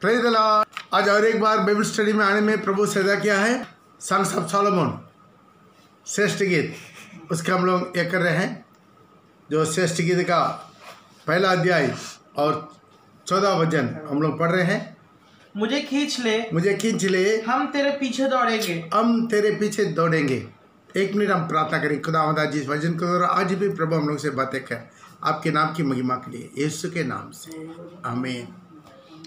Praise the Lord. आज और एक बार बाइबल स्टडी में आने में प्रभु सदा किया है सॉन्ग्स ऑफ सॉलोमन, श्रेष्ठ गीत, उसका हम लोग ये कर रहे हैं। जो श्रेष्ठ गीत का पहला अध्याय और 14 वचन हम लोग पढ़ रहे हैं। मुझे खींच ले, हम तेरे पीछे दौड़ेंगे। एक मिनट हम प्रार्थना करें। खुदावंद जिस वचन को द्वारा आज भी प्रभु हम लोग से बातें कर, आपके नाम की महिमा के लिए यीशु के नाम से आमीन।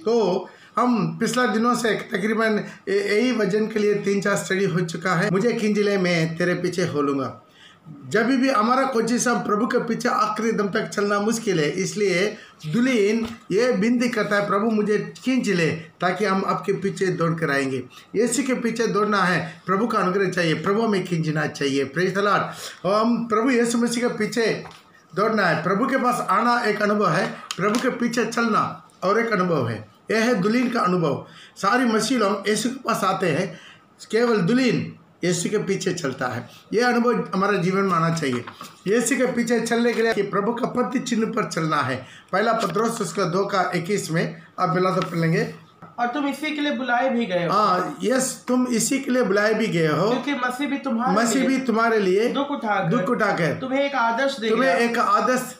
तो हम पिछला दिनों से तकरीबन यही वचन के लिए 3-4 स्टडी हो चुका है। मुझे खींच ले, मैं तेरे पीछे हो लूँगा। जब भी हमारा कोशिश हम प्रभु के पीछे आखिरी दम तक चलना मुश्किल है, इसलिए दुल्हन ये विनती करता है, प्रभु मुझे खींच ले ताकि हम आपके पीछे दौड़ कर आएंगे। यीशु के पीछे दौड़ना है, प्रभु का अनुग्रह चाहिए, प्रभु में खींचना चाहिए। Praise the Lord. और हम प्रभु यीशु मसीह के पीछे दौड़ना है। प्रभु के पास आना एक अनुभव है, प्रभु के पीछे चलना और एक अनुभव है। यह है दुल्हन का अनुभव। सारी मसीह लोग यीशु के पास आते हैं, केवल दुल्हन यीशु के पीछे चलता है। यह अनुभव हमारे जीवन में आना चाहिए। यीशु के पीछे चलने के लिए कि प्रभु का पद चिन्ह पर चलना है। पहला पत्रोस उसका 2:21 में आप मिला तो पढ़ लेंगे। और तुम इसी के लिए बुलाए भी गए हो। हाँ, यस, तुम इसी के लिए बुलाए भी गए हो, क्योंकि मसीह भी तुम्हारे लिए दुख उठाकर तुम्हें एक आदर्श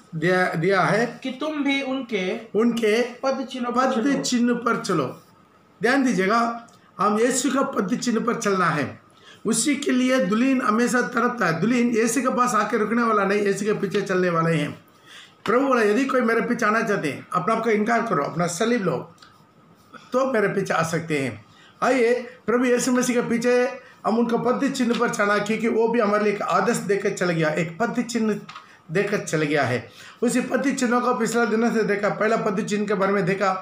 दिया है कि तुम भी उनके पद चिन्ह पर चलो। ध्यान दीजिएगा, हम यीशु का पद चिन्ह पर चलना है। उसी के लिए दुल्हन हमेशा तड़पता है। दुल्हन यीशु के पास आके रुकने वाला नहीं, यीशु के पीछे चलने वाले हैं। प्रभु बोला, यदि कोई मेरे पीछे आना चाहते हैं, अपना आपका इनकार करो, अपना सलीब लो, तो मेरे पीछे आ सकते हैं। आइए प्रभु यीशु मसीह के पीछे हम उनका पद चिन्ह पर चलना, क्योंकि वो भी हमारे लिए एक आदर्श देकर चल गया, एक पद चिन्ह देकर चल गया है। उसी पद चिन्हों को पिछले दिनों से देखा। पहला पद चिन्ह के बारे में देखा,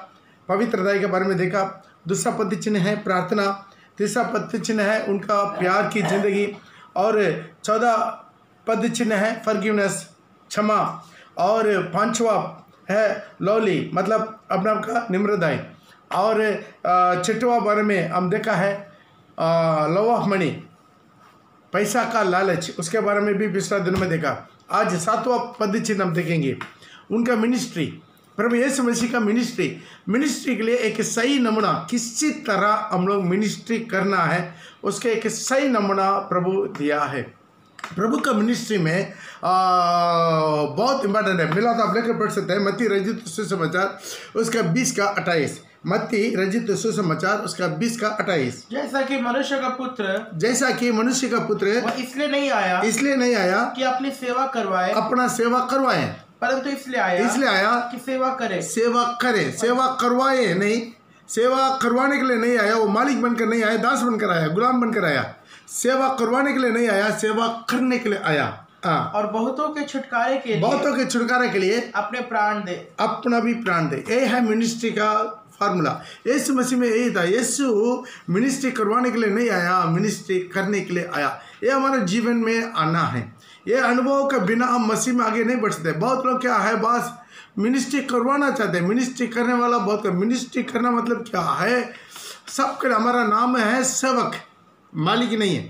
पवित्रता के बारे में देखा। दूसरा पद चिन्ह है प्रार्थना। तीसरा पद चिन्ह है उनका प्यार की जिंदगी। और 14 पद चिन्ह है फॉरगिवनेस, क्षमा। और 5वां है लवली, मतलब अपना आपका निम्रदाय। और 6वां बारे में हम देखा है लव ऑफ मनी, पैसा का लालच, उसके बारे में भी पिछला दिन में देखा। आज 7वां पद चिन्ह हम देखेंगे, उनका मिनिस्ट्री, प्रभु यीशु मसीह का मिनिस्ट्री के लिए एक सही नमूना, किसी तरह हम लोग मिनिस्ट्री करना है, उसके एक सही नमूना प्रभु दिया है। प्रभु का मिनिस्ट्री में बहुत इंपॉर्टेंट है। मिला तो आप लेकर पढ़ सकते हैं। मत्ती रचित सुसमाचार उसका 20:28। मत्ती रचित सुसमाचार उसका 20:28। जैसा कि मनुष्य का पुत्र वह इसलिए नहीं आया कि अपनी सेवा करवाए, परंतु इसलिए आया कि सेवा करे। सेवा करवाए नहीं, सेवा करवाने के लिए नहीं आया। वो मालिक बनकर नहीं आया, दास बनकर आया, गुलाम बनकर आया। सेवा करवाने के लिए नहीं आया, सेवा करने के लिए आया। और बहुतों के छुटकारे के लिए अपना भी प्राण दे। ये है मिनिस्ट्री का फार्मूला। यीशु मसीह में यही था। यीशु मिनिस्ट्री करवाने के लिए नहीं आया, मिनिस्ट्री करने के लिए आया। ये हमारे जीवन में आना है। ये अनुभव के बिना हम मसीह में आगे नहीं बढ़ सकते। बहुत लोग क्या है, बस मिनिस्ट्री करवाना चाहते हैं, मिनिस्ट्री करने वाला बहुत। मिनिस्ट्री करना मतलब क्या है, सबके हमारा नाम है सेवक, मालिक नहीं है।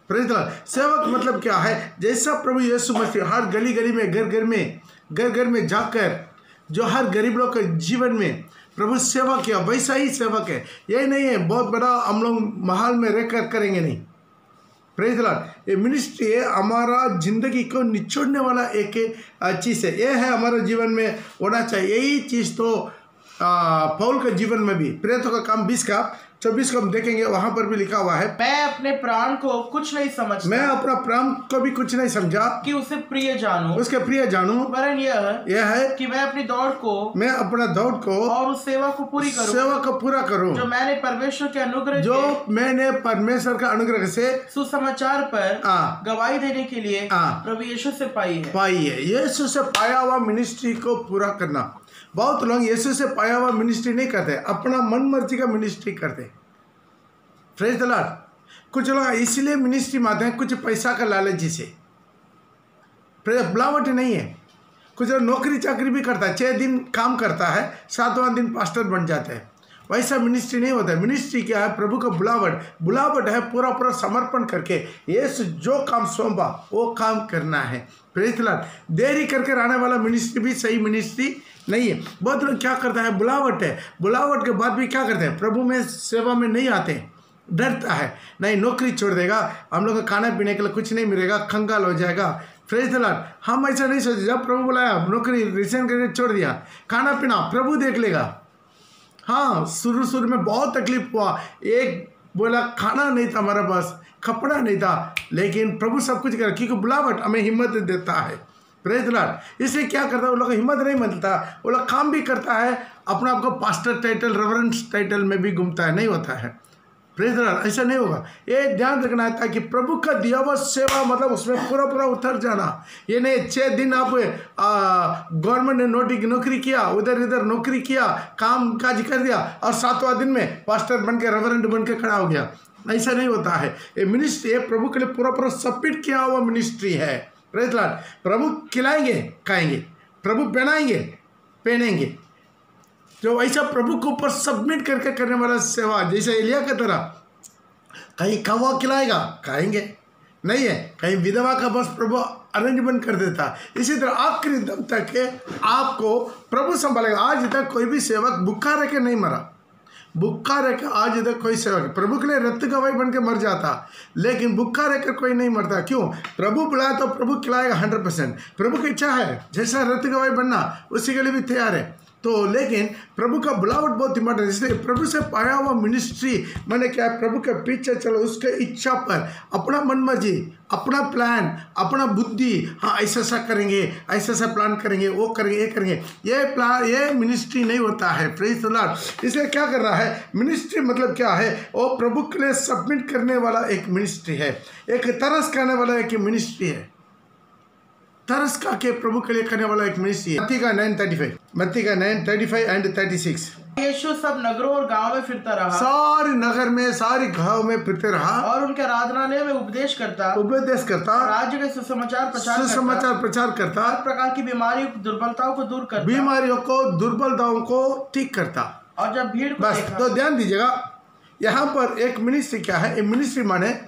Praise the Lord. सेवक मतलब क्या है, जैसा प्रभु यीशु मसीह हर गली गली में, घर घर में जाकर जो हर गरीब लोग के जीवन में प्रभु सेवा किया, वैसा ही सेवक है। ये नहीं है बहुत बड़ा हम लोग महल में रहकर करेंगे, नहीं। Praise the Lord. ये मिनिस्ट्री है, हमारा जिंदगी को निचोड़ने वाला एक चीज़ है। ये है हमारे जीवन में होना चाहिए। यही चीज़ तो पौल के जीवन में भी, प्रेरितों का काम 20:24 को हम देखेंगे, वहां पर भी लिखा हुआ है, मैं अपने प्राण को कुछ नहीं समझता, मैं अपना प्राण को भी कुछ नहीं समझा कि उसके प्रिय जानूं, वरन यह है कि मैं अपनी दौड़ को और उस सेवा को पूरा करूं जो मैंने परमेश्वर के अनुग्रह से सुसमाचार पर गवाही देने के लिए प्रभु यीशु से पाई है। यीशु से पाया हुआ मिनिस्ट्री को पूरा करना। बहुत लोग यीशु से पाया हुआ मिनिस्ट्री नहीं करते, अपना मन मर्जी का मिनिस्ट्री करते। Praise the Lord. कुछ लोग इसलिए मिनिस्ट्री में आते हैं, कुछ पैसा का लालच से, बुलावट नहीं है। कुछ लोग नौकरी चाकरी भी करता है, 6 दिन काम करता है, 7वां दिन पास्टर बन जाता है। वैसा मिनिस्ट्री नहीं होता है। मिनिस्ट्री क्या है, प्रभु का बुलावट है, पूरा समर्पण करके यीशु जो काम सौंपा वो काम करना है। Praise the Lord. देरी करके आने वाला मिनिस्ट्री भी सही मिनिस्ट्री नहीं है। बहुत लोग क्या करता है, बुलावट है, बुलावट के बाद भी क्या करते हैं, प्रभु में सेवा में नहीं आते, डरता है, नहीं नौकरी छोड़ देगा, हम लोग को खाना पीने के लिए कुछ नहीं मिलेगा, कंगाल हो जाएगा। Praise the Lord. हम ऐसा नहीं सोचे, जब प्रभु बुलाया नौकरी रिजाइन करके छोड़ दिया, खाना पीना प्रभु देख लेगा। हाँ, शुरू में बहुत तकलीफ हुआ, एक बोला खाना नहीं था हमारे पास, कपड़ा नहीं था, लेकिन प्रभु सब कुछ कर, क्योंकि बुलावट हमें हिम्मत देता है। Praise the Lord. इसलिए क्या करता है, वो लोग हिम्मत नहीं मिलता, वो लोग काम भी करता है, अपना आपको पास्टर टाइटल, रेवरेंस टाइटल में भी घूमता है, नहीं होता है। Praise the Lord. ऐसा नहीं होगा, ये ध्यान रखना है ताकि प्रभु का दिया हुआ सेवा मतलब उसमें पूरा उतर जाना। ये नहीं 6 दिन आप गवर्नमेंट ने नौकरी किया, उधर इधर नौकरी किया, काम काज कर दिया, और 7वां दिन में पास्टर बन के, रेवरेंड बन के खड़ा हो गया। ऐसा नहीं होता है। ये मिनिस्ट्री है, प्रभु के लिए पूरा सबमिट किया हुआ मिनिस्ट्री है। Praise the Lord. प्रभु खिलाएंगे, खाएंगे, प्रभु पहनाएंगे, पहनेंगे, जो ऐसा प्रभु के ऊपर सबमिट करके करने वाला सेवा, जैसे एलिया की तरह, कहीं कौवा खिलाएगा, खाएंगे, नहीं है कहीं विधवा का बस प्रभु अरेंजमेंट कर देता। इसी तरह आखिरी दम तक के आपको प्रभु संभालेगा। आज तक कोई भी सेवक भूखा रह के नहीं मरा, भूखा रहकर आज इधर कोई सेवक प्रभु के लिए रक्त गवाही बन के मर जाता, लेकिन भूखा रहकर कोई नहीं मरता। क्यों? प्रभु बुलाया तो प्रभु खिलाएगा 100%। प्रभु की इच्छा है, जैसा रक्त गवाही बनना उसी के लिए भी तैयार है। तो लेकिन प्रभु का बुलावट बहुत इंपॉर्टेंट है। इसलिए प्रभु से पाया हुआ मिनिस्ट्री मैंने क्या है, प्रभु के पीछे चलो, उसके इच्छा पर, अपना मन मर्जी, अपना प्लान, अपना बुद्धि, हाँ ऐसा करेंगे, ऐसा प्लान करेंगे, वो करेंगे, ये करेंगे, ये प्लान, ये मिनिस्ट्री नहीं होता है। Praise the Lord. इसलिए क्या कर रहा है, मिनिस्ट्री मतलब क्या है, वो प्रभु के लिए सबमिट करने वाला एक मिनिस्ट्री है, एक तरस करने वाला एक मिनिस्ट्री है, तरस का के प्रभु के लिए करने वाला एक मिनिस्ट्री है। मत्ती का 9:35 एंड 36। यीशु सब नगरों और गांव में फिरता रहा, सारे नगर में, सारे गांव में फिरते रहा, और उनके आराधनालय में उपदेश करता, राज्य के सुसमाचार प्रचार करता, हर प्रकार की बीमारियों, दुर्बलताओं को दूर करता, बीमारियों को, दुर्बलताओं को ठीक करता। और जब भीड़ को बस तो ध्यान दीजिएगा, यहाँ पर एक मिनिस्ट्री क्या है, मिनिस्ट्री माने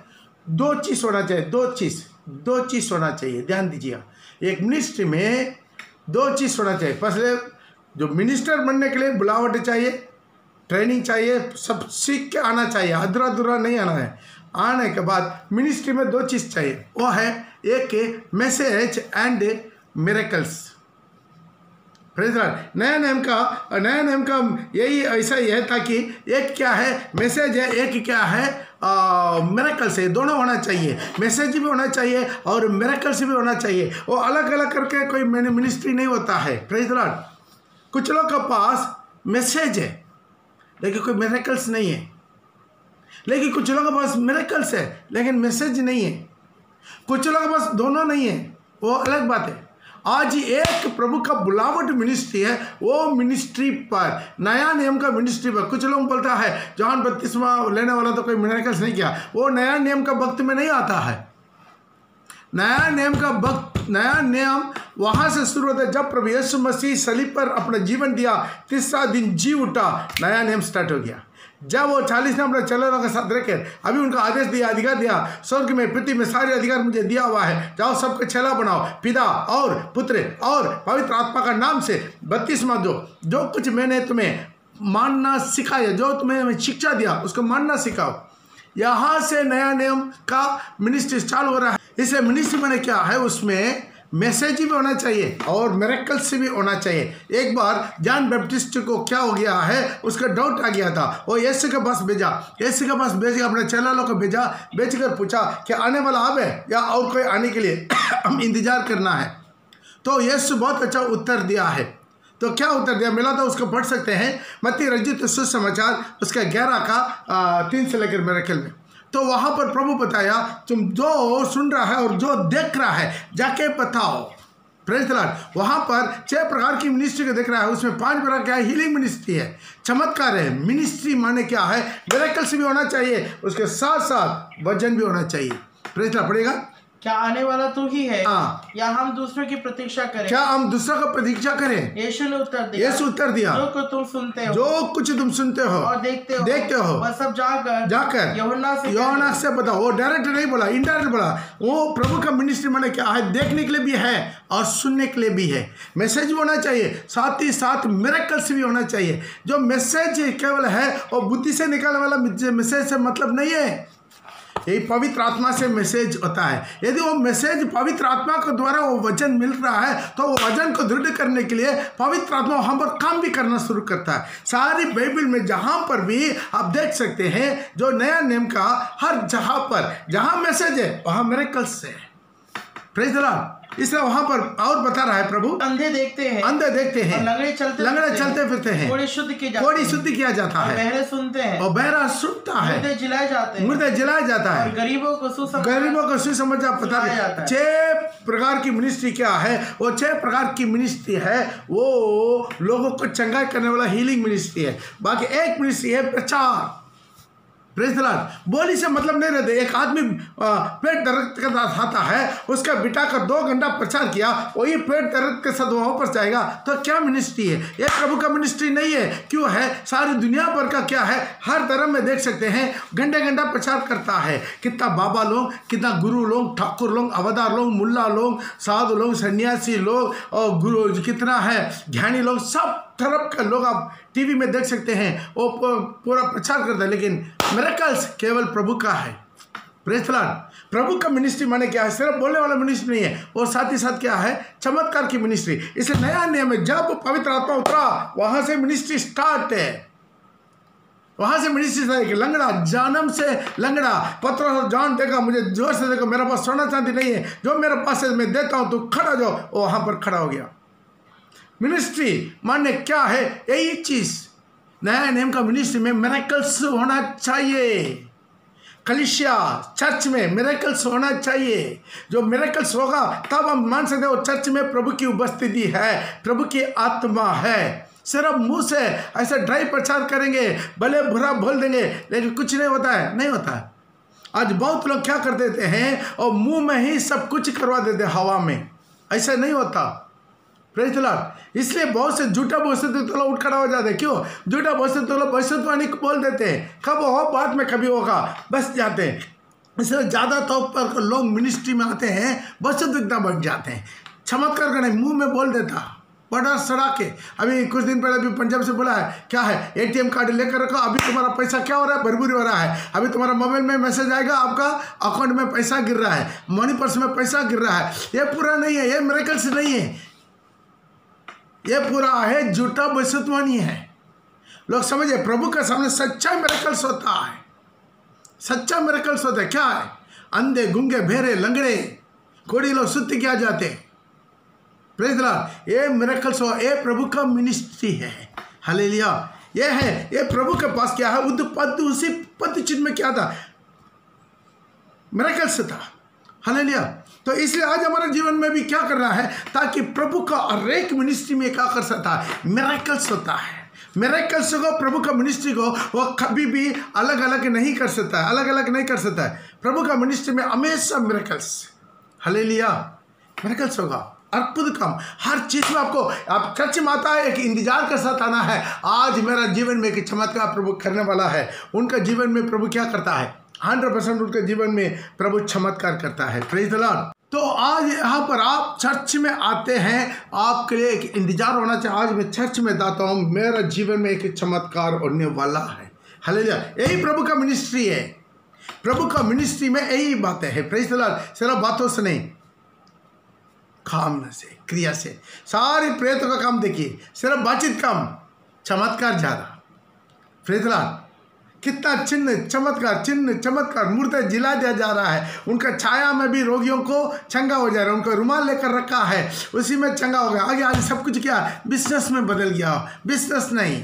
2 चीज होना चाहिए, 2 चीज होना चाहिए। ध्यान दीजिएगा, एक मिनिस्ट्री में 2 चीज होना चाहिए। पहले जो मिनिस्टर बनने के लिए बुलावट चाहिए, ट्रेनिंग चाहिए, सब सीख के आना चाहिए, अधूरा अधूरा नहीं आना है। आने के बाद मिनिस्ट्री में 2 चीज चाहिए, वो है एक message and miracles. Praise the Lord. नया नियम का यही ऐसा ही है, ताकि एक क्या है मैसेज है, एक क्या है मिरेकल्स है, दोनों होना चाहिए। मैसेज भी होना चाहिए और मिरेकल्स भी होना चाहिए। वो अलग अलग करके कोई मिनिस्ट्री नहीं होता है। Praise the Lord. कुछ लोग के पास मैसेज है लेकिन कोई मिरेकल्स नहीं है, लेकिन कुछ लोगों के पास मिरेकल्स है लेकिन मैसेज नहीं है, कुछ लोगों के पास दोनों नहीं है, वो अलग बात है। आज एक प्रभु का बुलावट मिनिस्ट्री है, वो मिनिस्ट्री पर, नया नियम का मिनिस्ट्री पर। कुछ लोग बोलता है जॉन बपतिस्मा लेने वाला तो कोई मिरेकल्स नहीं किया, वो नया नियम का वक्त में नहीं आता है। नया नियम वहां से शुरू होता है जब प्रभु यीशु मसीह सलीब पर अपना जीवन दिया, तीसरा दिन जी उठा, नया नियम स्टार्ट हो गया। जब वो 40 ने अपने चेलों के साथ रखे, अभी उनका आदेश दिया, अधिकार दिया, स्वर्ग में पृथ्वी में सारे अधिकार मुझे दिया हुआ है, जाओ सबके चेला बनाओ, पिता और पुत्र और पवित्र आत्मा का नाम से बपतिस्मा दो, जो कुछ मैंने तुम्हें मानना सिखाया, जो तुम्हें शिक्षा दिया उसको मानना सिखाओ। यहाँ से नया नियम का मिनिस्ट्री चालू हो रहा है। इसे मिनिस्ट्री मैंने क्या है, उसमें मैसेज भी होना चाहिए और मिरेकल्स भी होना चाहिए। एक बार जॉन बैप्टिस्ट को क्या हो गया है, उसका डाउट आ गया था, वो यीशु के पास भेजा, अपने चेला लोग को भेजा, भेजकर पूछा कि आने वाला अब है या और कोई आने के लिए हम इंतजार करना है। तो यीशु बहुत अच्छा उत्तर दिया है। तो क्या उत्तर दिया मिला था, उसको पढ़ सकते हैं, मत्ती रचित सुसमाचार उसका 11 का 3 से लेकर मिरेकल में। तो वहाँ पर प्रभु बताया, तुम जो सुन रहा है और जो देख रहा है जाके बताओ। Praise the Lord. वहाँ पर 6 प्रकार की मिनिस्ट्री को देख रहा है, उसमें 5 प्रकार क्या है, हीलिंग मिनिस्ट्री है, चमत्कार है। मिनिस्ट्री माने क्या है, मिरेकल्स भी होना चाहिए, उसके साथ साथ वचन भी होना चाहिए। Praise the Lord. पढ़ेगा क्या आने वाला तू ही है या हम दूसरों की प्रतीक्षा करें? क्या हम दूसरों का प्रतीक्षा करें? यीशु ने उत्तर दिया, यीशु उत्तर दिया, जो कुछ तुम सुनते हो, जो कुछ तुम सुनते हो और देखते हो वह सब जाकर यूहन्ना से बताओ। वो डायरेक्ट नहीं बोला, इनडायरेक्ट बोला। वो प्रभु का मिनिस्ट्री माने क्या है? देखने के लिए भी है और सुनने के लिए भी है। मैसेज भी होना चाहिए, साथ ही साथ मिरेकल्स भी होना चाहिए। जो मैसेज केवल है वो बुद्धि से निकालने वाला मैसेज से मतलब नहीं है। यही पवित्र आत्मा से मैसेज होता है। यदि वो मैसेज पवित्र आत्मा के द्वारा वो वचन मिल रहा है तो वो वचन को दृढ़ करने के लिए पवित्र आत्मा हम पर काम भी करना शुरू करता है। सारी बाइबल में जहाँ पर भी आप देख सकते हैं, जो नया नियम का हर जगह पर जहाँ मैसेज है वहाँ मिरेकल्स है। Praise the Lord. इसलिए वहां पर और बता रहा है प्रभु, अंधे देखते हैं, लंगड़े चलते फिरते हैं, कोढ़ी शुद्ध किया जाता है, बहरे सुनते हैं और बहरा सुनता है, मुर्दे जलाया जाता है, गरीबों को सुसमाचार पता है। 6 प्रकार की मिनिस्ट्री क्या है? वो 6 प्रकार की मिनिस्ट्री है। वो लोगों को चंगाई करने वाला हीलिंग मिनिस्ट्री है। बाकी एक मिनिस्ट्री है प्रचार। Praise the Lord. बोली से मतलब नहीं रहते। एक आदमी पेट दर्द के साथ आता है, उसका बिटा का 2 घंटा प्रचार किया, वही पेट दर्द के साथ वहाँ पर जाएगा, तो क्या मिनिस्ट्री है? ये प्रभु का मिनिस्ट्री नहीं है। क्यों है? सारी दुनिया भर का क्या है, हर धर्म में देख सकते हैं, घंटा प्रचार करता है। कितना बाबा लोग, कितना गुरु लोग, ठाकुर लोग, अवतार लोग, मुल्ला लोग, साधु लोग, सन्यासी लोग और गुरु कितना है, ज्ञानी लोग, सब तरफ के लोग आप टीवी में देख सकते हैं। वो पूरा प्रचार करता है, लेकिन मिरेकल्स केवल प्रभु का है। Praise the Lord. प्रभु का मिनिस्ट्री माने क्या है? सिर्फ बोलने वाला मिनिस्ट्री नहीं है, और साथ ही साथ क्या है? चमत्कार की मिनिस्ट्री। इसे नया नियम में जब पवित्र आत्मा उतरा, वहां से मिनिस्ट्री स्टार्ट है। वहां से मिनिस्ट्री स्टार्ट। लंगड़ा जन्म से लंगड़ा, पत्रोस जॉन देखा, मुझे जोर से देखो, मेरे पास सोना चांदी नहीं है, जो मेरे पास है मैं देता हूं, तो खड़ा जाओ। वो वहां पर खड़ा हो गया। मिनिस्ट्री माने क्या है? यही चीज नया नियम का मिनिस्ट्री में मिरेकल्स होना चाहिए। कलीसिया चर्च में मिरेकल्स होना चाहिए। जो मिरेकल्स होगा तब हम मान सकते हैं वो चर्च में प्रभु की उपस्थिति है, प्रभु की आत्मा है। सिर्फ मुंह से ऐसे ड्राई प्रचार करेंगे, भले बुरा बोल देंगे, लेकिन कुछ नहीं होता है, नहीं होता है। आज बहुत लोग क्या कर देते हैं, और मुंह में ही सब कुछ करवा देते हैं हवा में। ऐसा नहीं होता। Praise the Lord. इसलिए बहुत से झूठा बोलते तो लोग उठ खड़ा हो जाते हैं। क्यों? झूठा बोलते तो लोग भविष्यवाणी बोल देते हैं, कब हो बाद में कभी होगा, बस जाते हैं। इसलिए ज़्यादा तौर पर लोग मिनिस्ट्री में आते हैं, भविष्यवाणी बढ़ जाते हैं। चमत्कार का नहीं, मुंह में बोल देता, बड़ा सड़ा के। अभी कुछ दिन पहले अभी पंजाब से बोला है, क्या है, ATM कार्ड लेकर रखो, अभी तुम्हारा पैसा क्या हो रहा है, भरभूरी हो रहा है। अभी तुम्हारा मोबाइल में मैसेज आएगा, आपका अकाउंट में पैसा गिर रहा है, मनी पर्स में पैसा गिर रहा है। ये पूरा नहीं है, ये मिरेकल्स नहीं है, ये पूरा है झूठा भविष्यवाणी है। लोग समझे, प्रभु के सामने सच्चा मिरेकल्स होता है। सच्चा मिरेकल्स होता है। क्या है? अंधे, गूंगे, बहरे, लंगड़े, कोढ़ी लोग शुद्ध किया जाते हैं। Praise the Lord. ये मिरेकल्स हो, ये प्रभु का मिनिस्ट्री है। हालेलुया। ये है, ये प्रभु के पास क्या है? उसी पद चिन्ह में क्या था? मिरेकल्स था। हालेलुया। तो इसलिए आज हमारे जीवन में भी क्या करना है, ताकि प्रभु का हर एक मिनिस्ट्री में क्या कर सकता है? मिरेकल्स होता है। मिरेकल्स को, प्रभु का मिनिस्ट्री को वो कभी भी अलग अलग नहीं कर सकता है, अलग अलग नहीं कर सकता है। प्रभु का मिनिस्ट्री में हमेशा मिरेकल्स। हालेलुया। मिरेकल्स होगा, अद्भुत काम हर चीज़ में। आपको, आप चर्च में आता है, एक इंतजार के साथ आना है। आज मेरा जीवन में एक चमत्कार प्रभु करने वाला है। उनका जीवन में प्रभु क्या करता है? 100% उनके जीवन में प्रभु चमत्कार करता है। Praise the Lord. तो आज यहाँ पर आप चर्च में आते हैं, आपके लिए एक इंतजार होना चाहिए। आज मैं चर्च में जाता हूँ, मेरा जीवन में एक चमत्कार होने वाला है। हालेलुया। यही प्रभु का मिनिस्ट्री है। प्रभु का मिनिस्ट्री में यही बातें हैं। Praise the Lord. सिर्फ बातों से नहीं, काम से, क्रिया से। सारी प्रेरितों का काम देखिए, सिर्फ बातचीत कम, चमत्कार ज़्यादा। Praise the Lord. कितना चिन्ह चमत्कार मुर्दे जिला दिया जा रहा है। उनका छाया में भी रोगियों को चंगा हो जा रहा है। उनका रुमाल लेकर रखा है, उसी में चंगा हो गया। आगे आज सब कुछ क्या बिजनेस में बदल गया। बिजनेस नहीं,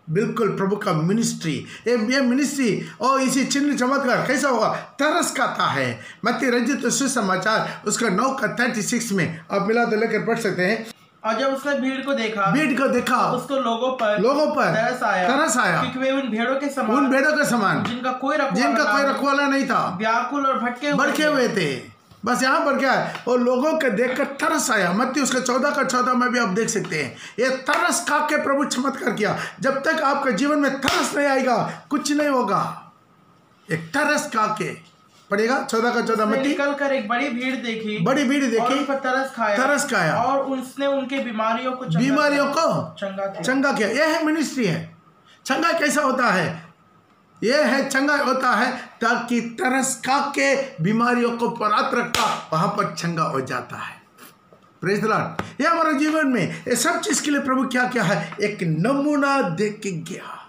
बिल्कुल प्रभु का मिनिस्ट्री। ये मिनिस्ट्री और इसी चिन्ह चमत्कार कैसा होगा? तरस खाता है। मत्ती रचित सुसमाचार उसका 9:36 में आप मिला तो लेकर पढ़ सकते हैं। और जब उसने भीड़ को देखा उसको लोगों पर तरस आया, क्योंकि वे उन भेड़ों के समान जिनका कोई रखवाला नहीं था, व्याकुल और भटके हुए थे। बस यहाँ पर क्या है, वो लोगों के देखकर तरस आया। मत्ती उसका 14 में भी आप देख सकते हैं, ये तरस खा के प्रभु चमत्कार किया। जब तक आपके जीवन में तरस नहीं आएगा कुछ नहीं होगा। एक तरस खा के पड़ेगा। 14 मत्ती। निकल कर एक बड़ी भीड़ देखी और उन पर तरस खाया और उसने उनके बीमारियों को चंगा किया। यह है मिनिस्ट्री है। चंगा कैसा होता है? यह है चंगा होता है ताकि तरस खा के बीमारियों को परात रखा वहां पर चंगा हो जाता है। Praise the Lord. यह हमारे जीवन में ये सब चीज के लिए प्रभु क्या क्या है, एक नमूना देख के गया।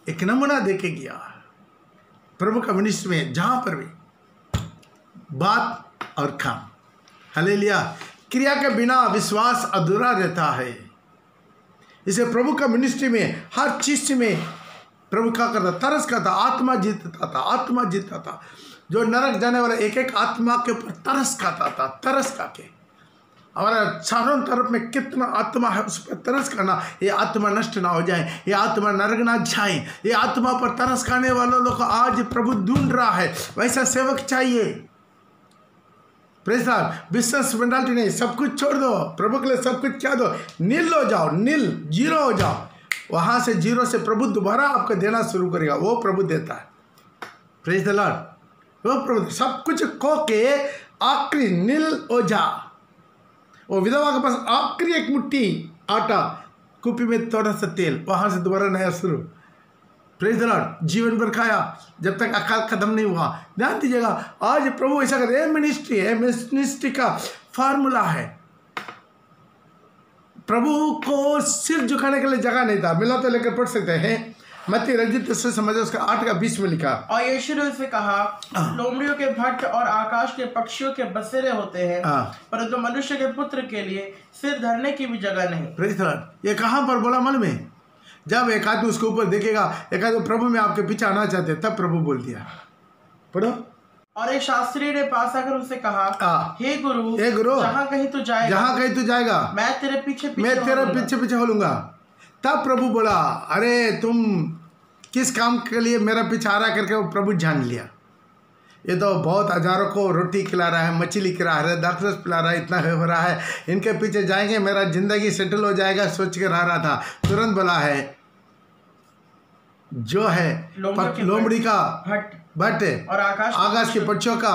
एक नमूना देख के गया प्रभु का मिनिस्ट्री में, जहां पर भी बात और काम। हालेलुया। क्रिया के बिना विश्वास अधूरा रहता है। इसे प्रभु का मिनिस्ट्री में हर चीज में प्रभु क्या करता, तरस करता, आत्मा जीतता था। जो नरक जाने वाला एक एक आत्मा के ऊपर तरस खाता था। तरस खाके हमारा चारों तरफ में कितना आत्मा है उस पर तरस करना। ये आत्मा नष्ट ना हो जाए, ये आत्मा नरक ना जाए। ये आत्मा पर तरस खाने वालों लोग को आज प्रभु ढूंढ रहा है। वैसा सेवक चाहिए। Praise Lord. बिजनेस मेंटालिटी नहीं, सब कुछ छोड़ दो, प्रभु के लिए सब कुछ क्या दो, नील हो जाओ, नील जीरो हो जाओ। वहां से जीरो से प्रभु दोबारा आपको देना शुरू करेगा। वो प्रभु देता है। Praise the Lord. वो प्रभु सब कुछ खो के आखिरी नील हो जा। वो विधवा के पास आखिरी एक मुट्ठी आटा, कुपी में थोड़ा सा तेल, वहां से दोबारा नया शुरू। Praise the Lord. जीवन भर खाया जब तक अकाल खत्म नहीं हुआ। ध्यान दीजिएगा, आज प्रभु ऐसा करते हैं। मिनिस्ट्री है, मिनिस्ट्री का फार्मूला है। प्रभु को सिर झुकाने के लिए जगह नहीं था। मिला तो लेकर पढ़ सकते हैं। मत्ती रजित से समझे उसका 8:20 में लिखा। और यीशु ने उससे कहा, लोमड़ियों के भट्ट और आकाश के पक्षियों के बसेरे होते हैं, परंतु मनुष्य के पुत्र के लिए सिर धरने की भी जगह नहीं। Praise the Lord. ये कहाँ पर बोला? मन में। जब एक आदमी उसके ऊपर देखेगा, एक आदमी प्रभु में आपके पीछे आना चाहते, तब प्रभु बोल दिया। पढ़ो। और एक शास्त्री ने पास आकर उससे कहा, हे गुरु, जहाँ कहीं तू जाएगा मैं तेरे पीछे हो लूंगा। तब प्रभु बोला, अरे तुम किस काम के लिए मेरा पीछे आ रहा करके वो प्रभु जान लिया। ये तो बहुत हजारों को रोटी खिला रहा है, मछली खिला रहा है, डॉक्टर्स पिला रहा है, इतना हो रहा है, इनके पीछे जाएंगे मेरा जिंदगी सेटल हो जाएगा सोच के रहा था। तुरंत बोला है, जो है लोमड़ी का भट्ट और आकाश के पक्षियों का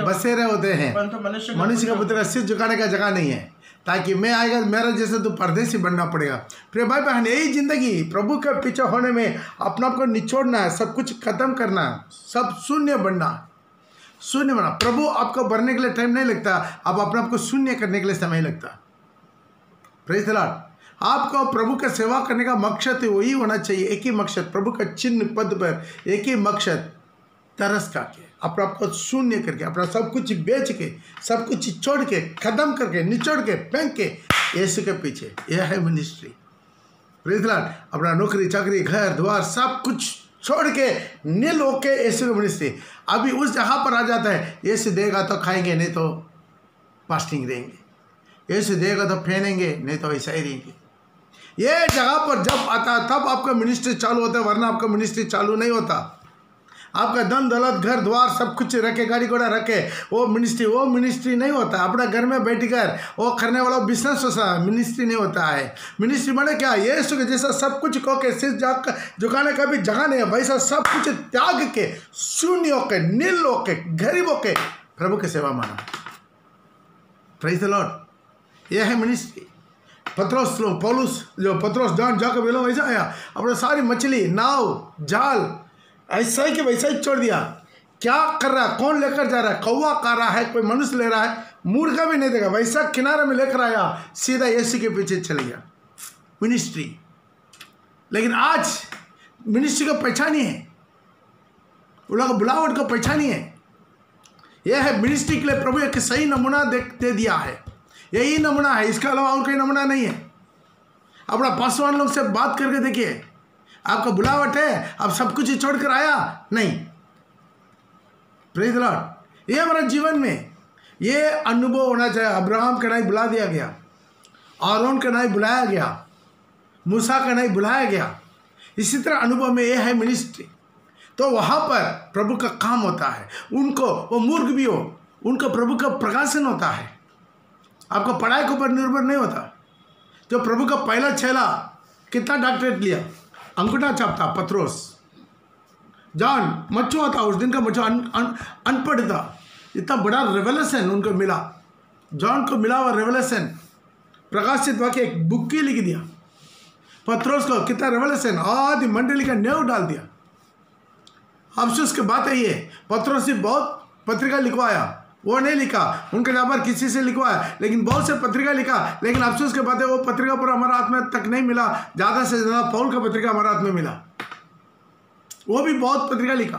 बसेरे होते हैं, मनुष्य का पुत्र सिर झुकाने का जगह नहीं है। ताकि मैं आएगा मेरा जैसे तो परदेसी बनना पड़ेगा। प्रिय भाई बहन, यही जिंदगी प्रभु के पीछे होने में अपना आपको निचोड़ना है, सब कुछ खत्म करना है, सब शून्य बनना। प्रभु आपको भरने के लिए टाइम नहीं लगता, अब अपने आप को शून्य करने के लिए समय लगता। Praise the Lord. आपको प्रभु का सेवा करने का मकसद वही होना चाहिए, एक ही मकसद, प्रभु का चिन्ह पद पर एक ही मकसद, तरस करके अपना आपको शून्य करके, अपना सब कुछ बेच के, सब कुछ छोड़ के, खत्म करके, निचोड़ के, फेंक के यीशु के पीछे। यह है मिनिस्ट्री। Praise the Lord. अपना नौकरी चाकरी घर द्वार सब कुछ छोड़ के नील होके यीशु की मिनिस्ट्री। अभी उस जगह पर आ जाता है, यीशु देगा तो खाएंगे, नहीं तो फास्टिंग रहेंगे। यीशु देगा तो पहनेंगे, नहीं तो ऐसा ही रहेंगे। ये जगह पर जब आता है तब आपका मिनिस्ट्री चालू होता है, वरना आपका मिनिस्ट्री चालू नहीं होता। आपका धन दौलत घर द्वार सब कुछ रखे, गाड़ी घोड़ा रखे, वो मिनिस्ट्री नहीं होता। अपना घर में बैठकर वो करने वाला बिजनेस होता, मिनिस्ट्री नहीं होता है। मिनिस्ट्री माने क्या? यीशु के जैसा सब कुछ को के सिर झुकाने का भी जगह नहीं है, वैसा सब कुछ त्याग के, शून्य होके, नील होके, गरीब होके प्रभु की सेवा माना। Praise the Lord. यह है मिनिस्ट्री। पत्रोस जॉन जाकर बेलो वैसा आया, अपना सारी मछली नाव जाल ऐसा ही कि वैसा ही छोड़ दिया। क्या कर रहा है? कौन लेकर जा रहा है? कौवा कर रहा है, कोई मनुष्य ले रहा है, मूर्खा भी नहीं देगा, वैसा किनारे में लेकर आया, सीधा यीशु के पीछे चले गया। मिनिस्ट्री। लेकिन आज मिनिस्ट्री को पहचानी है, वो लोग बुलावट को पहचानी है। यह है मिनिस्ट्री के लिए प्रभु एक सही नमूना दे दिया है। यही नमूना है, इसके अलावा और कोई नमूना नहीं है। अपना पासवान लोग से बात करके देखिए, आपका बुलावट है, आप सब कुछ ही छोड़कर आया नहीं। Praise the Lord. ये हमारे जीवन में ये अनुभव होना चाहिए। अब्राहम का नहीं बुला दिया गया, आरोन का नहीं बुलाया गया, मूसा का नहीं बुलाया गया। इसी तरह अनुभव में ये है मिनिस्ट्री। तो वहाँ पर प्रभु का काम होता है। उनको वो मूर्ख भी हो, उनका प्रभु का प्रकाशन होता है, आपका पढ़ाई के ऊपर निर्भर नहीं होता। जो प्रभु का पहला चेला कितना डॉक्टरेट लिया, अंगूठा छापता पत्रोस। जॉन मच्छुआ था, उस दिन का मच्छुआ अनपढ़ था, इतना बड़ा रेवलेशन उनको मिला, जॉन को मिला हुआ रेवलेशन, प्रकाशित वाक्य एक बुक की लिख दिया। पत्रोस को कितना रेवलेशन, आदि मंडली का नींव डाल दिया। अफसोस की बात है ये, पत्रोस ने बहुत पत्रिका लिखवाया, वो नहीं लिखा, उनके नंबर किसी से लिखवाया, लेकिन बहुत से पत्रिका लिखा, लेकिन अफसोस की बात है वो पत्रिका पर हमारा हाथ में तक नहीं मिला। ज़्यादा से ज़्यादा पौल का पत्रिका हमारा हाथ में मिला, वो भी बहुत पत्रिका लिखा।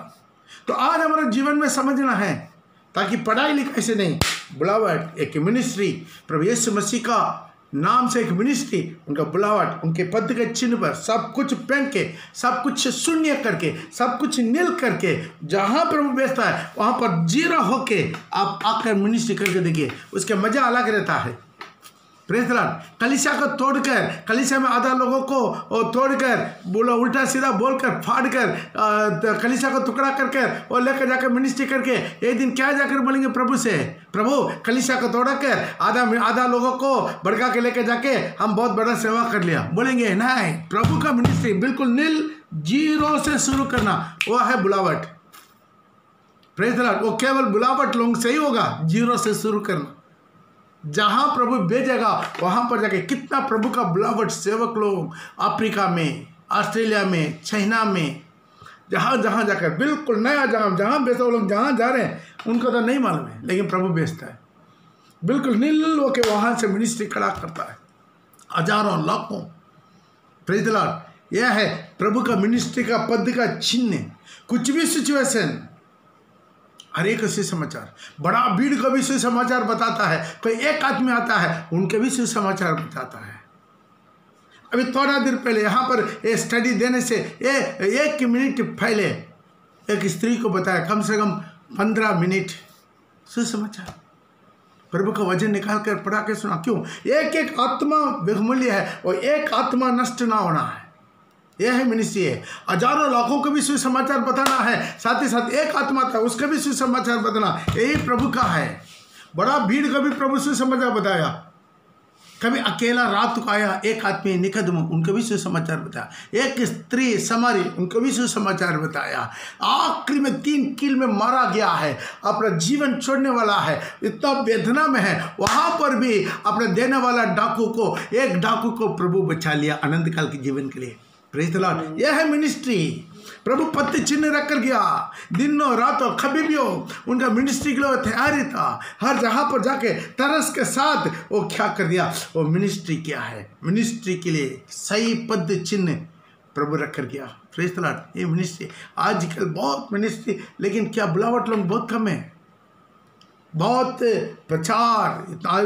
तो आज हमारे जीवन में समझना है, ताकि पढ़ाई लिखाई से नहीं, बुलावट एक मिनिस्ट्री, प्रभु यीशु मसीह का नाम से एक मिनिस्ट्री, उनका बुलावट, उनके पद के चिन्ह पर सब कुछ पहन के, सब कुछ शून्य करके, सब कुछ नील करके, जहाँ प्रभु बेचता है वहाँ पर जीरो होके आप आकर मिनिस्ट्री करके देखिए, उसके मजा अलग रहता है। Praise the Lord. कलीसिया को तोड़कर, कलीसिया में आधा लोगों को तोड़कर, बोला उल्टा सीधा बोलकर, फाड़ कर, कलीसिया को टुकड़ा करके और लेकर जाकर मिनिस्ट्री करके एक दिन क्या जाकर बोलेंगे प्रभु से, प्रभु कलीसिया को तोड़ा कर आधा लोगों को भड़का के लेकर जाके हम बहुत बड़ा सेवा कर लिया, बोलेंगे नहीं। प्रभु का मिनिस्ट्री बिल्कुल नील, जीरो से शुरू करना, वो है बुलावट। Praise the Lord. वो केवल बुलावट लोगों से ही होगा, जीरो से शुरू करना। जहां प्रभु भेजेगा वहां पर जाके कितना प्रभु का बुलावट सेवक लोग अफ्रीका में, ऑस्ट्रेलिया में, चाइना में, जहां जहां जाकर बिल्कुल नया जहां बेचते वो लोग जहां जा रहे हैं उनको तो नहीं मालूम है, लेकिन प्रभु बेचता है, बिल्कुल नील होके वहां से मिनिस्ट्री खड़ा करता है, हजारों लाखों। Praise the Lord. यह है प्रभु का मिनिस्ट्री का पद का चिन्ह। कुछ भी सिचुएशन, हर एक सुसमाचार, बड़ा भीड़ का भी सुसमाचार बताता है, कोई एक आदमी आता है उनके भी सुसमाचार बताता है। अभी थोड़ा देर पहले यहाँ पर ये स्टडी देने से 1 मिनट पहले एक स्त्री को बताया, कम से कम 15 मिनट सुसमाचार, प्रभु का वचन निकाल कर पढ़ा के सुना। क्यों? एक आत्मा बहुमूल्य है और एक आत्मा नष्ट ना होना है, यह है मिनिस्ट्री है। हजारों लाखों को भी सुसमाचार बताना है, साथ ही साथ एक आत्मा था उसका भी सुसमाचार बताना, यही प्रभु का है। बड़ा भीड़ का भी प्रभु सुसमाचार बताया, कभी अकेला रात को आया एक आदमी निकदम, उनको भी सुसमाचार बताया, एक स्त्री समारी, उनको भी सुसमाचार बताया। आखिरी में 3 कील में मारा गया है, अपना जीवन छोड़ने वाला है, इतना वेदना में है, वहां पर भी अपने देने वाला डाकू को, एक डाकू को प्रभु बचा लिया अनंत काल के जीवन के लिए। Praise the Lord. यह है मिनिस्ट्री। प्रभु पत्ते चिन्ह रख कर गया, दिनों रातों कभी भी हो, उनका मिनिस्ट्री के लिए तैयारी था। हर जगह पर जाके तरस के साथ वो क्या कर दिया, वो मिनिस्ट्री क्या है, मिनिस्ट्री के लिए सही पद चिन्ह प्रभु रख कर गया। Praise the Lord. ये मिनिस्ट्री आजकल बहुत मिनिस्ट्री, लेकिन क्या बुलावट लोग बहुत कम है, बहुत प्रचार,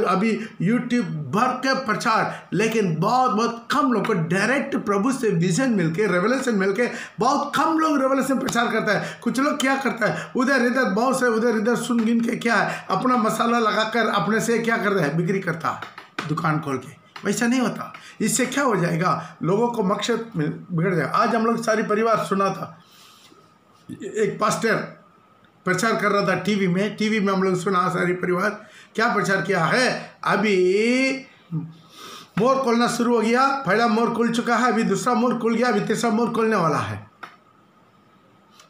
अभी यूट्यूब भर के प्रचार, लेकिन बहुत कम लोग को डायरेक्ट प्रभु से विजन मिलके, रेवलेशन मिलके, बहुत कम लोग रेवलेशन प्रचार करता है। कुछ लोग क्या करता है, उधर इधर बहुत से उधर इधर सुन गिन के क्या है, अपना मसाला लगाकर अपने से क्या करता है, बिक्री करता है दुकान खोल के। वैसा नहीं होता। इससे क्या हो जाएगा, लोगों को मकसद बिगड़ जाएगा। आज हम लोग सारी परिवार सुना था, एक पास्टर प्रचार कर रहा था टीवी में हम लोग सुना, सारी परिवार क्या प्रचार किया है। अभी मोर खोलना शुरू हो गया, पहला मोर खुल चुका है, अभी दूसरा मोर खुल गया, अभी तीसरा मोर खोलने वाला है।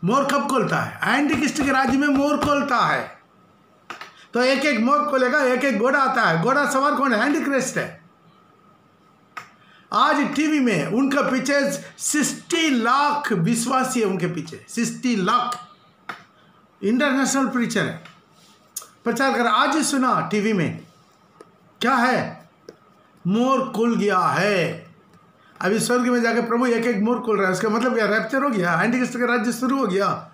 मोर कब खोलता है? एंटी क्रिस्ट के राज्य में मोर खोलता है, तो एक मोर खोलेगा, एक घोड़ा आता है। घोड़ा सवार कौन है? एंटी क्रिस्ट है। आज टीवी में उनका पीछे 60 लाख विश्वासी है, उनके पीछे 60 लाख इंटरनेशनल प्रीचर है, प्रचार कर। आज ही सुना टीवी में, क्या है, मोर खुल गया है। अभी स्वर्ग में जाकर प्रभु एक मोर खोल रहा है, उसका मतलब क्या, रैप्चर हो गया, एंटीक्रिस्ट का राज्य शुरू हो गया।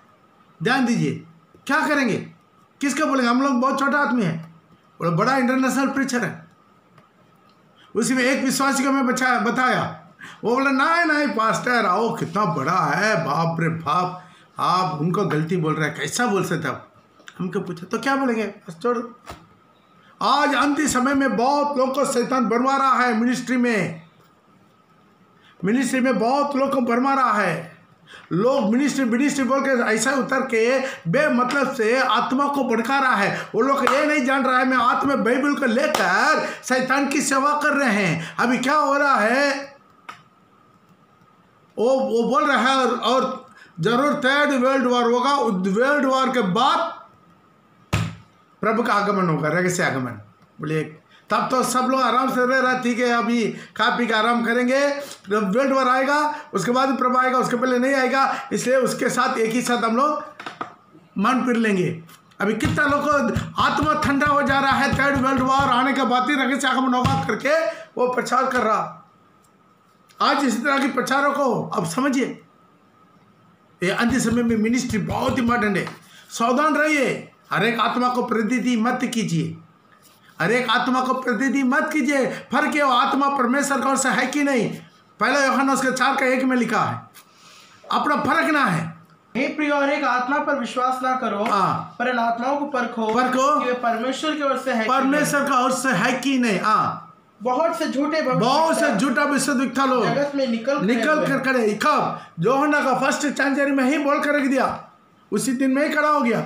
ध्यान दीजिए, क्या करेंगे, किसका बोलेंगे? हम लोग बहुत छोटा आदमी है, वो बड़ा इंटरनेशनल प्रीचर है। उसी में एक विश्वासी को मैं बताया, वो बोला नहीं पास्टर आओ, कितना बड़ा है, बाप रे बाप, आप उनको गलती बोल रहे हैं, कैसा बोल सकते आप? हमको पूछा तो क्या बोलेंगे, बस छोड़ो। आज अंतिम समय में बहुत लोगों को शैतान भरमा रहा है, मिनिस्ट्री में बहुत लोगों को भरमा रहा है। लोग मिनिस्ट्री बोल के ऐसा उतर के बेमतलब से आत्मा को भड़का रहा है। वो लोग ये नहीं जान रहा है मैं आत्मा बाइबल को लेकर शैतान की सेवा कर रहे हैं। अभी क्या हो रहा है, वो बोल रहा है और जरूर थर्ड वर्ल्ड वॉर होगा। वर्ल्ड वॉर के बाद प्रभु का आगमन होगा, रहस्य आगमन। बोलिए तब तो सब लोग आराम से रह रहे, ठीक है अभी खा पी के आराम करेंगे। जब वर्ल्ड वॉर आएगा उसके बाद प्रभु आएगा, उसके पहले नहीं आएगा, इसलिए उसके साथ एक ही साथ हम लोग मन फिर लेंगे। अभी कितना लोग को आत्मा ठंडा हो जा रहा है, थर्ड वर्ल्ड वॉर आने के बाद ही रहस्य आगमन होगा करके वो प्रचार कर रहा। आज इसी तरह की प्रचारों को अब समझिए, ये अंतिम समय में मिनिस्ट्री बहुत इंपॉर्टेंट है। सावधान रहिए, हर एक आत्मा को प्रतिनिधि मत कीजिए, हर एक आत्मा को प्रतिनिधि मत कीजिए। फर्क है वो आत्मा परमेश्वर का से है कि नहीं। पहला यूहन्ना उसके 4:1 में लिखा है, अपना फर्क ना है। हे प्रिय, और एक आत्मा पर विश्वास ना करो, पर इन आत्माओं को परखो कि वे परमेश्वर की ओर से है, परमेश्वर का ओर से है कि नहीं। बहुत से झूठा भविष्यद्वक्ता लोग जगत में निकल कर खड़े। कब? यूहन्ना का फर्स्ट चैप्टर में ही बोल कर रख दिया, उसी दिन में ही खड़ा हो गया।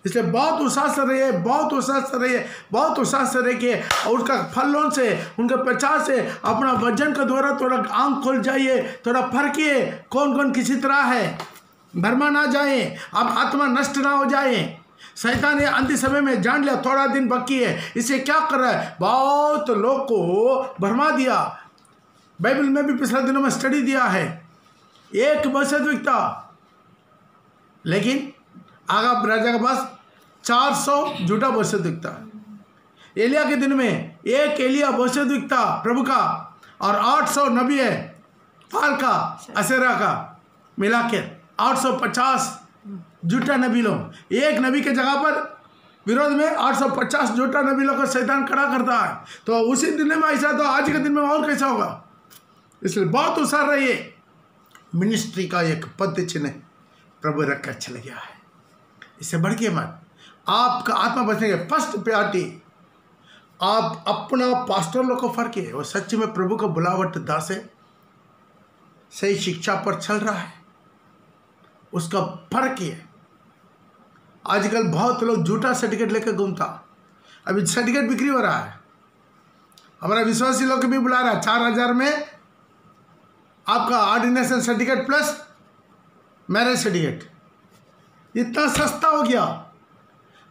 इसलिए बहुत उत्साह से रहिए, बहुत उत्साह से रहिए, बहुत उत्साह से रहिए। और उसका फलों से, उनके प्रचार से अपना वजन के द्वारा थोड़ा आंख खोल जाइए, थोड़ा फर्किए कौन कौन किसी तरह है, भरमा ना जाए, अब आत्मा नष्ट ना हो जाए। शैतान ने अंतिम समय में जान लिया थोड़ा दिन बाकी है, इसे क्या कर रहा है, बहुत लोग को भरमा दिया। बाइबल में भी पिछले दिनों में स्टडी दिया है, एक भविष्यद्वक्ता, लेकिन आगा राजा के पास 400 झूठा भविष्यद्वक्ता। एलिया के दिन में एक एलिया भविष्यद्वक्ता प्रभु का और 800 नबी है फाल का, असेरा का मिला के 850 झूठा नबी लोग। एक नबी के जगह पर विरोध में 850 झूठा नबी लोग को शैतान खड़ा करता है। तो उसी दिन में ऐसा, तो आज के दिन में और कैसा होगा। इसलिए बहुत उत्साह रहिए। मिनिस्ट्री का एक पद चिन्ह प्रभु रख कर चल गया है, इससे बढ़ के मत। आपका आत्मा बचेंगे, फर्स्ट प्रायोरिटी आप अपना पास्टर लोग को फर्क है, वो सच में प्रभु का बुलावट दास है, सही शिक्षा पर चल रहा है, उसका फर्क है। आजकल बहुत लोग झूठा सर्टिफिकेट लेकर घूमता, अभी सर्टिफिकेट बिक्री हो रहा है। हमारा विश्वासी लोग भी बुला रहा है 4000 में आपका ordination certificate plus marriage certificate, इतना सस्ता हो गया।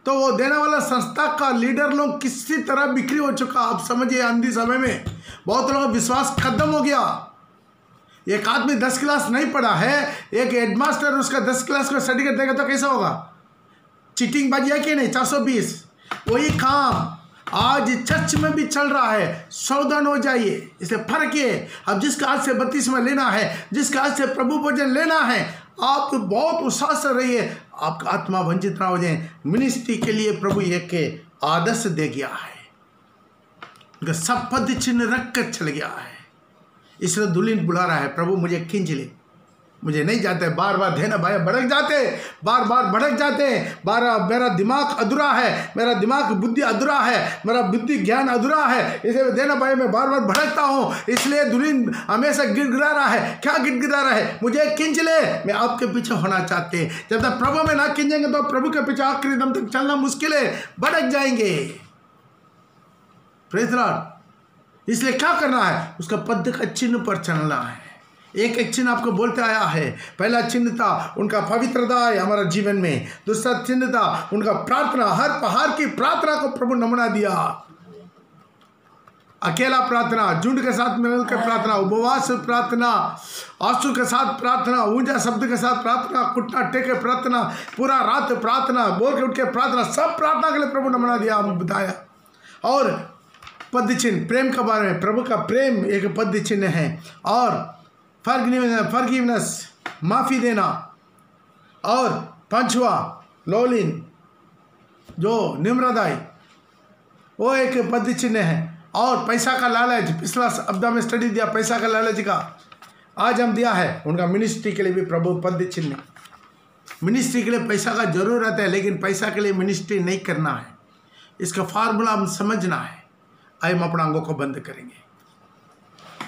तो वो देने वाला संस्था का लीडर लोग किसी तरह बिक्री हो चुका। आप समझिए अंधी समय में बहुत लोगों का विश्वास खत्म हो गया। एक आदमी 10 क्लास नहीं पढ़ा है, एक हेडमास्टर उसका 10 क्लास का सर्टिफिकेट देगा तो कैसा होगा। चीटिंग बाजी है कि नहीं। 420 वही काम आज चर्च में भी चल रहा है, सावधान हो जाइए। इससे फर्क ये, अब जिसका आज से 32 में लेना है, जिसका आज से प्रभु भोजन लेना है, आप तो बहुत उत्साह से रहिए, आपका आत्मा वंचित ना हो जाए। मिनिस्ट्री के लिए प्रभु एक आदर्श दे गया है, उनका सब पद चिन्ह रख कर चल गया है। इसलिए दुल्हन बुला रहा है, प्रभु मुझे खींच ले, मुझे नहीं जाते, बार बार देना भाई भड़क जाते, बार बार भड़क जाते, मेरा दिमाग अधूरा है, मेरा दिमाग बुद्धि अधूरा है, मेरा बुद्धि ज्ञान अधूरा है, इसे देना भाई मैं बार बार भड़कता हूँ। इसलिए दुल्हन हमेशा गिड़गिड़ा रहा है। क्या गिड़गिड़ा रहा है, मुझे खींच ले, मैं आपके पीछे होना चाहते हैं। जब तक प्रभु में ना खींचेंगे तो प्रभु के पीछे आखिरी दम तक चलना मुश्किल है, भड़क जाएंगे। Praise the Lord. इसलिए क्या करना है, उसका पद का चिन्ह पर चलना है। एक एक चिन्ह आपको बोलते आया है। पहला चिन्ह था उनका पवित्रता है हमारा जीवन में, दूसरा चिन्ह था उनका प्रार्थना, हर पहाड़ की प्रार्थना को प्रभु नमूना दिया। अकेला प्रार्थना, झुंड के साथ मिलकर प्रार्थना, उपवास प्रार्थना, आंसू के साथ प्रार्थना, ऊंचा शब्द के साथ प्रार्थना, घुटना टेके प्रार्थना, पूरा रात प्रार्थना, बोल के उठ के प्रार्थना, सब प्रार्थना के लिए प्रभु नमूना दिया, हम बताया। और पद चिन्ह प्रेम के बारे में, प्रभु का प्रेम एक पद चिन्ह है। और फॉरगिवनेस, माफ़ी देना। और पांचवा लोलिन, जो निम्रदाई, वो एक पद चिन्ह है। और पैसा का लालच, पिछला शब्द में स्टडी दिया पैसा का लालच का, आज हम दिया है उनका मिनिस्ट्री के लिए भी प्रभु पद चिन्ह। मिनिस्ट्री के लिए पैसा का जरूरत है, लेकिन पैसा के लिए मिनिस्ट्री नहीं करना है। इसका फार्मूला हम समझना है। आइए हम अपना आंखों को बंद करेंगे,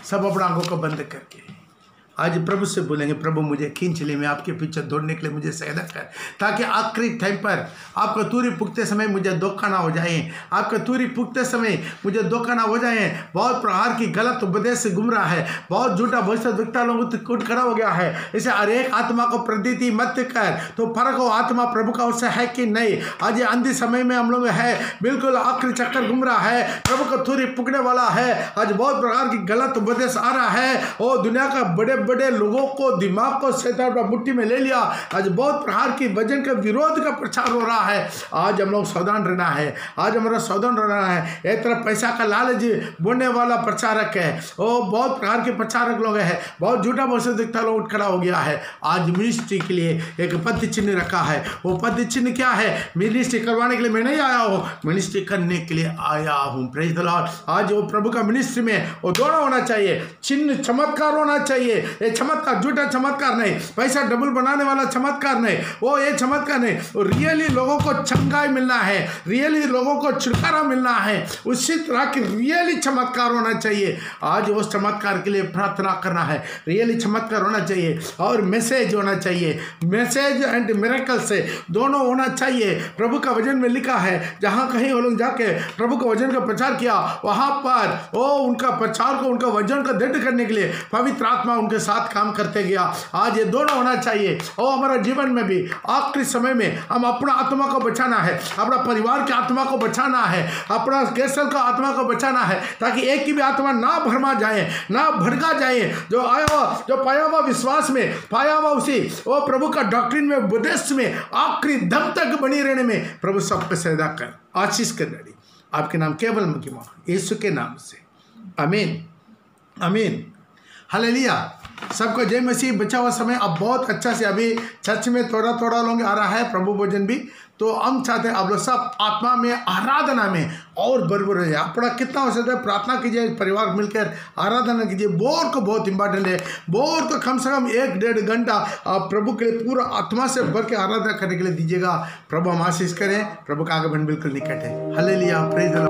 सब अपना आंखों को बंद करके आज प्रभु से बोलेंगे, प्रभु मुझे खींच ले, मैं आपके पीछे दौड़ने के लिए मुझे सहायता कर, ताकि आखिरी टाइम पर आपका तूरी पुगते समय मुझे धोखा ना हो जाए, आपका तूरी पुगते समय मुझे धोखा ना हो जाए। बहुत प्रकार की गलत उपदेश से गुमराह है, बहुत झूठा भविष्यद्वक्ता लोग कुट खड़ा हो गया है। इसे हर एक आत्मा को प्रतीति मत कर, तो फर्क हो आत्मा प्रभु का उससे है कि नहीं। आज ये अंधी समय में हम लोग है, बिल्कुल आखिरी चक्कर घूम रहा है, प्रभु को थोड़ी पकड़ने वाला है। आज बहुत प्रकार की गलत उपदेश आ रहा है, और दुनिया का बड़े बड़े लोगों को दिमाग को शैतान का मुट्ठी में ले लिया। आज बहुत प्रकार की वचन के विरोध का प्रचार हो रहा है। आज हम लोग सावधान रहना है, आज हमारा सावधान रहना है। एक तरफ पैसा का लालच बोलने वाला प्रचारक है, और बहुत प्रकार के प्रचारक लोग हैं, बहुत झूठा भविष्यद्वक्ता लोग उठ खड़ा हो गया है। आज मिनिस्ट्री के लिए एक पद चिन्ह रखा है, वो पद चिन्ह क्या है? मिनिस्ट्री करवाने के लिए मैं नहीं आया हूँ, मिनिस्ट्री करने के लिए आया हूँ। Praise the Lord. आज वो प्रभु का मिनिस्ट्री में वो दोनों होना चाहिए, चिन्ह चमत्कार होना चाहिए। ये चमत्कार झूठा चमत्कार नहीं, पैसा डबल बनाने वाला चमत्कार नहीं, वो ये चमत्कार नहीं, वो रियली लोगों को चंगाई मिलना है, रियली लोगों को छुटकारा मिलना है, उसी तरह की रियली चमत्कार होना चाहिए। आज उस चमत्कार के लिए प्रार्थना करना है, रियली चमत्कार होना चाहिए, और मैसेज होना चाहिए। मैसेज एंड मिरेकल से दोनों होना चाहिए। प्रभु का वचन में लिखा है, जहाँ कहीं वो लोग जाके प्रभु का वचन का प्रचार किया, वहाँ पर वो उनका प्रचार को, उनका वचन को दृढ़ करने के लिए पवित्र आत्मा उनके साथ काम करते गया। आज ये दोनों होना चाहिए। और हमारा जीवन में भी आखिरी समय में हम अपना आत्मा को बचाना है, अपना परिवार की आत्मा को बचाना है, अपना कैसल का आत्मा को बचाना है, ताकि एक की भी आत्मा ना भरमा जाए, ना भड़का जाए। जो आया हुआ, जो पाया हुआ विश्वास में, पाया हुआ उसी वो प्रभु का डॉक्ट्रिन में, उपदेश में आखिरी दम तक बनी रहने में प्रभु सबको सहायता कर, आशीष कर डैडी। आपके नाम केवल महिमा, यीशु के नाम से, आमीन आमीन, हालेलुया। सबको जय मसीह। बचा हुआ समय अब बहुत अच्छा से, अभी चर्च में थोड़ा थोड़ा लोग आ रहा है प्रभु भोजन भी, तो हम चाहते हैं आप लोग सब आत्मा में, आराधना में और बरबर रहे। अपना कितना हो सकता है प्रार्थना कीजिए, परिवार मिलकर आराधना कीजिए। बोर को बहुत इंपॉर्टेंट है, बोर तो कम से कम 1-1.5 घंटा आप प्रभु के लिए पूरा आत्मा से भर के आराधना करने के लिए दीजिएगा। प्रभु हम आशीष करें। प्रभु का आगमन बिल्कुल निकट है। Hallelujah, praise the Lord.